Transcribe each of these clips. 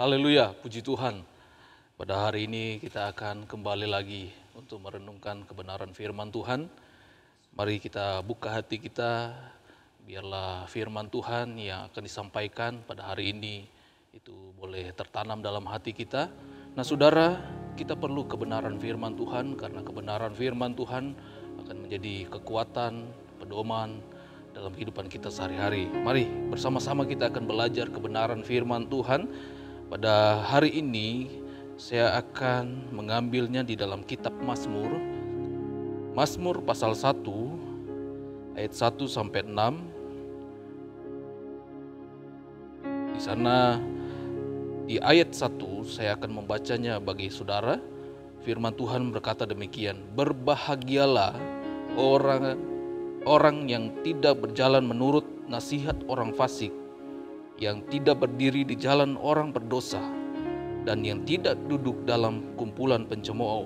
Haleluya, puji Tuhan. Pada hari ini kita akan kembali lagi untuk merenungkan kebenaran firman Tuhan. Mari kita buka hati kita, biarlah firman Tuhan yang akan disampaikan pada hari ini itu boleh tertanam dalam hati kita. Nah saudara, kita perlu kebenaran firman Tuhan karena kebenaran firman Tuhan akan menjadi kekuatan, pedoman dalam kehidupan kita sehari-hari. Mari bersama-sama kita akan belajar kebenaran firman Tuhan. Pada hari ini saya akan mengambilnya di dalam kitab Mazmur. Mazmur pasal 1 ayat 1 sampai 6. Di sana di ayat 1 saya akan membacanya bagi saudara. Firman Tuhan berkata demikian, berbahagialah orang yang tidak berjalan menurut nasihat orang fasik, yang tidak berdiri di jalan orang berdosa, dan yang tidak duduk dalam kumpulan pencemooh,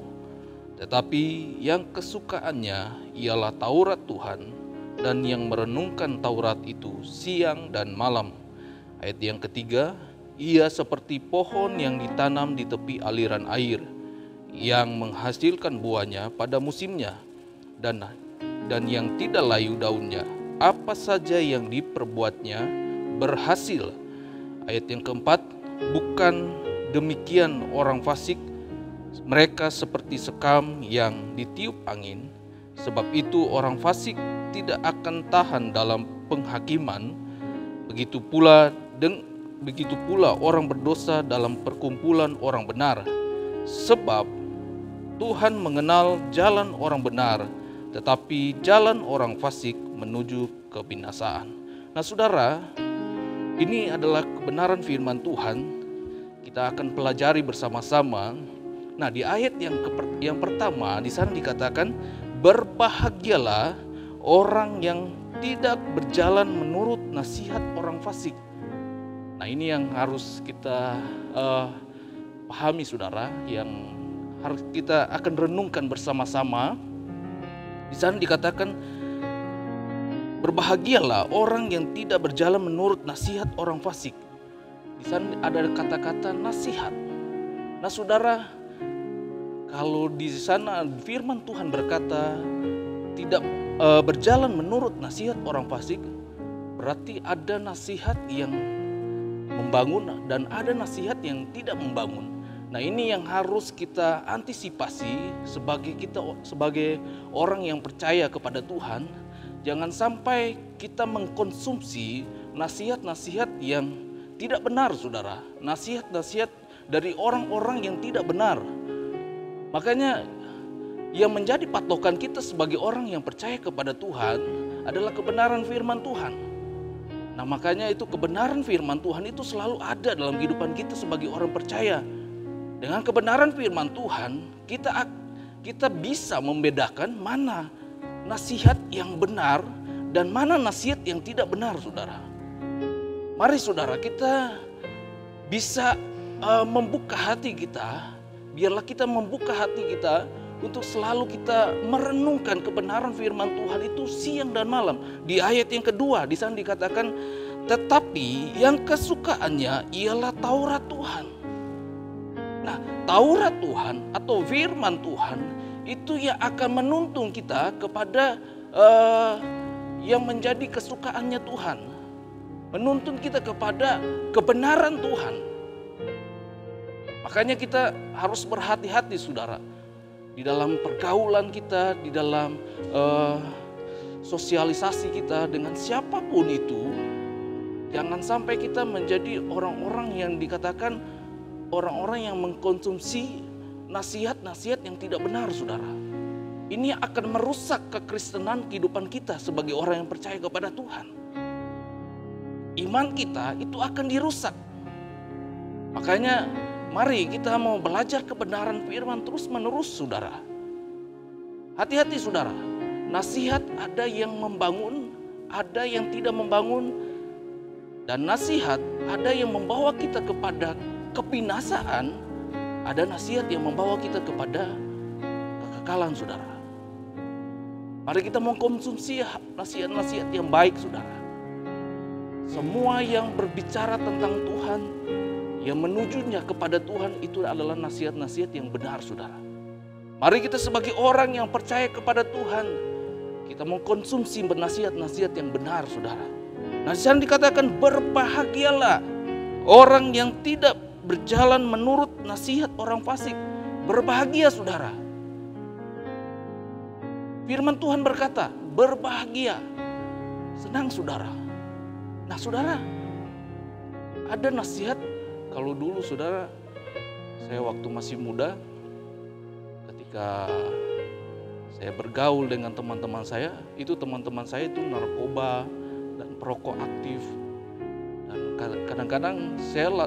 tetapi yang kesukaannya ialah Taurat Tuhan, dan yang merenungkan Taurat itu siang dan malam. Ayat yang ketiga, ia seperti pohon yang ditanam di tepi aliran air, yang menghasilkan buahnya pada musimnya, dan yang tidak layu daunnya. Apa saja yang diperbuatnya berhasil. Ayat yang keempat, bukan demikian orang fasik, mereka seperti sekam yang ditiup angin. Sebab itu orang fasik tidak akan tahan dalam penghakiman, begitu pula orang berdosa dalam perkumpulan orang benar. Sebab Tuhan mengenal jalan orang benar, tetapi jalan orang fasik menuju kebinasaan. Nah saudara, ini adalah kebenaran firman Tuhan. Kita akan pelajari bersama-sama. Nah, di ayat yang pertama di sana dikatakan berbahagialah orang yang tidak berjalan menurut nasihat orang fasik. Nah, ini yang harus kita pahami saudara, yang harus kita akan renungkan bersama-sama. Di sana dikatakan berbahagialah orang yang tidak berjalan menurut nasihat orang fasik. Di sana ada kata-kata nasihat. Nah saudara, kalau di sana firman Tuhan berkata tidak berjalan menurut nasihat orang fasik, berarti ada nasihat yang membangun dan ada nasihat yang tidak membangun. Nah ini yang harus kita antisipasi sebagai orang yang percaya kepada Tuhan. Jangan sampai kita mengkonsumsi nasihat-nasihat yang tidak benar, saudara. Nasihat-nasihat dari orang-orang yang tidak benar. Makanya yang menjadi patokan kita sebagai orang yang percaya kepada Tuhan adalah kebenaran firman Tuhan. Nah makanya itu kebenaran firman Tuhan itu selalu ada dalam kehidupan kita sebagai orang percaya. Dengan kebenaran firman Tuhan kita bisa membedakan mana nasihat yang benar dan mana nasihat yang tidak benar, saudara. Mari saudara, kita bisa membuka hati kita. Biarlah kita membuka hati kita untuk selalu kita merenungkan kebenaran firman Tuhan itu siang dan malam. Di ayat yang kedua di sana dikatakan, tetapi yang kesukaannya ialah Taurat Tuhan. Nah, Taurat Tuhan atau firman Tuhan itu yang akan menuntun kita kepada yang menjadi kesukaannya Tuhan. Menuntun kita kepada kebenaran Tuhan. Makanya kita harus berhati-hati saudara. Di dalam pergaulan kita, di dalam sosialisasi kita dengan siapapun itu. Jangan sampai kita menjadi orang-orang yang dikatakan orang-orang yang mengkonsumsi nasihat-nasihat yang tidak benar, saudara. Ini akan merusak kekristenan kehidupan kita sebagai orang yang percaya kepada Tuhan. Iman kita itu akan dirusak. Makanya mari kita mau belajar kebenaran firman terus menerus, saudara. Hati-hati saudara. Nasihat ada yang membangun, ada yang tidak membangun. Dan nasihat ada yang membawa kita kepada kebinasaan, ada nasihat yang membawa kita kepada kekekalan, saudara. Mari kita mengkonsumsi nasihat-nasihat yang baik, saudara. Semua yang berbicara tentang Tuhan, yang menujunya kepada Tuhan itu adalah nasihat-nasihat yang benar, saudara. Mari kita sebagai orang yang percaya kepada Tuhan, kita mengkonsumsi nasihat-nasihat yang benar, saudara. Nah, di sana dikatakan berbahagialah orang yang tidak berjalan menurut nasihat orang fasik. Berbahagia, saudara. Firman Tuhan berkata, berbahagia. Senang, saudara. Nah, saudara, ada nasihat. Kalau dulu, saudara, saya waktu masih muda, ketika saya bergaul dengan teman-teman saya, itu teman-teman saya itu narkoba dan perokok aktif. Dan kadang-kadang saya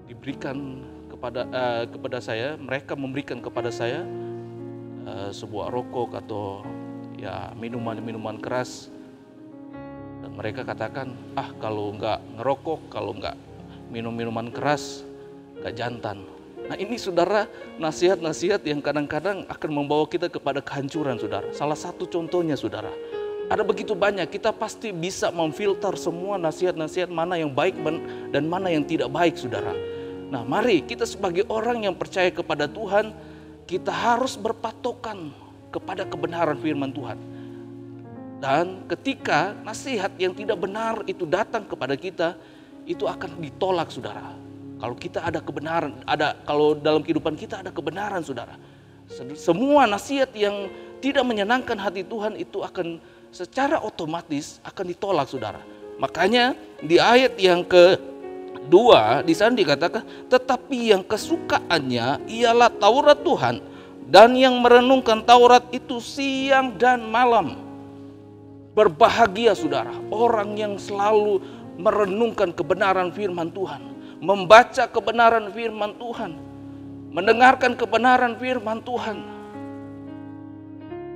diberikan kepada saya, mereka memberikan kepada saya sebuah rokok atau ya minuman-minuman keras. Dan mereka katakan, kalau nggak ngerokok, kalau nggak minum minuman keras, nggak jantan. Nah, ini, saudara, nasihat-nasihat yang kadang-kadang akan membawa kita kepada kehancuran, saudara. Salah satu contohnya, saudara, ada begitu banyak, kita pasti bisa memfilter semua nasihat-nasihat mana yang baik dan mana yang tidak baik, saudara. Nah, mari kita sebagai orang yang percaya kepada Tuhan, kita harus berpatokan kepada kebenaran firman Tuhan. Dan ketika nasihat yang tidak benar itu datang kepada kita, itu akan ditolak, saudara. Kalau kita ada kebenaran, kalau dalam kehidupan kita ada kebenaran, saudara. Semua nasihat yang tidak menyenangkan hati Tuhan itu akan secara otomatis akan ditolak, saudara. Makanya di ayat yang kedua di sana dikatakan, tetapi yang kesukaannya ialah Taurat Tuhan, dan yang merenungkan Taurat itu siang dan malam. Berbahagia, saudara, orang yang selalu merenungkan kebenaran firman Tuhan, membaca kebenaran firman Tuhan, mendengarkan kebenaran firman Tuhan.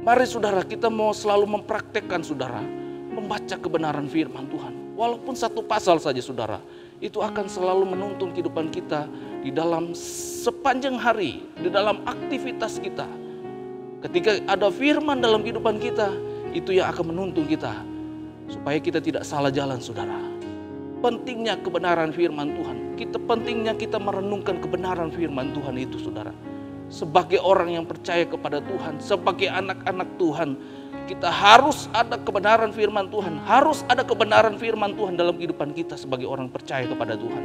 Mari, saudara, kita mau selalu mempraktekkan, saudara, membaca kebenaran firman Tuhan. Walaupun satu pasal saja, saudara, itu akan selalu menuntun kehidupan kita di dalam sepanjang hari, di dalam aktivitas kita. Ketika ada firman dalam kehidupan kita, itu yang akan menuntun kita supaya kita tidak salah jalan, saudara. Pentingnya kebenaran firman Tuhan. Pentingnya kita merenungkan kebenaran firman Tuhan itu, saudara. Sebagai orang yang percaya kepada Tuhan, sebagai anak-anak Tuhan, kita harus ada kebenaran firman Tuhan. Harus ada kebenaran firman Tuhan dalam kehidupan kita sebagai orang percaya kepada Tuhan.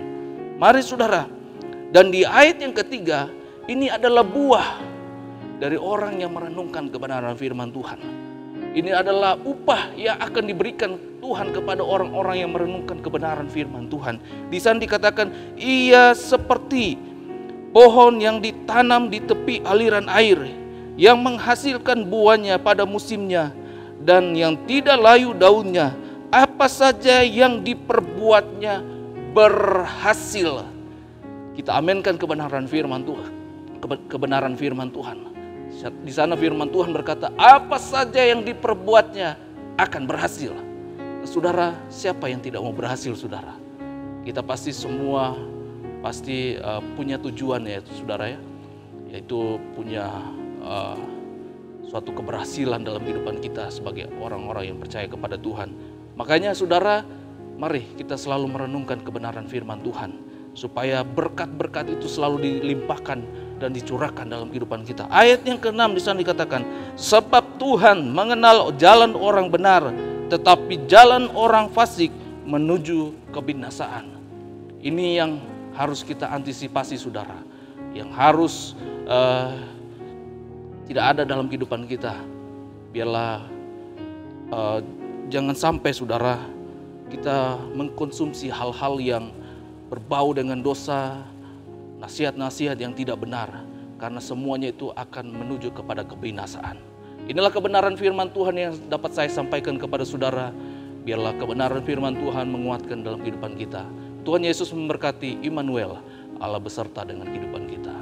Mari, saudara. Dan di ayat yang ketiga, ini adalah buah dari orang yang merenungkan kebenaran firman Tuhan. Ini adalah upah yang akan diberikan Tuhan kepada orang-orang yang merenungkan kebenaran firman Tuhan. Di sana dikatakan, ia seperti pohon yang ditanam di tepi aliran air, yang menghasilkan buahnya pada musimnya, dan yang tidak layu daunnya. Apa saja yang diperbuatnya berhasil. Kita aminkan kebenaran firman Tuhan. Kebenaran firman Tuhan. Di sana firman Tuhan berkata, apa saja yang diperbuatnya akan berhasil. Saudara, siapa yang tidak mau berhasil, saudara? Kita pasti semua punya tujuan, ya, saudara, ya, yaitu punya suatu keberhasilan dalam kehidupan kita sebagai orang-orang yang percaya kepada Tuhan. Makanya, saudara, mari kita selalu merenungkan kebenaran firman Tuhan, supaya berkat-berkat itu selalu dilimpahkan dan dicurahkan dalam kehidupan kita. Ayat yang ke-6 di sana dikatakan, sebab Tuhan mengenal jalan orang benar, tetapi jalan orang fasik menuju kebinasaan. Ini yang harus kita antisipasi, saudara, yang harus tidak ada dalam kehidupan kita. Biarlah jangan sampai, saudara, kita mengkonsumsi hal-hal yang berbau dengan dosa, nasihat-nasihat yang tidak benar, karena semuanya itu akan menuju kepada kebinasaan. Inilah kebenaran firman Tuhan yang dapat saya sampaikan kepada saudara. Biarlah kebenaran firman Tuhan menguatkan dalam kehidupan kita. Tuhan Yesus memberkati. Immanuel, Allah beserta dengan kehidupan kita.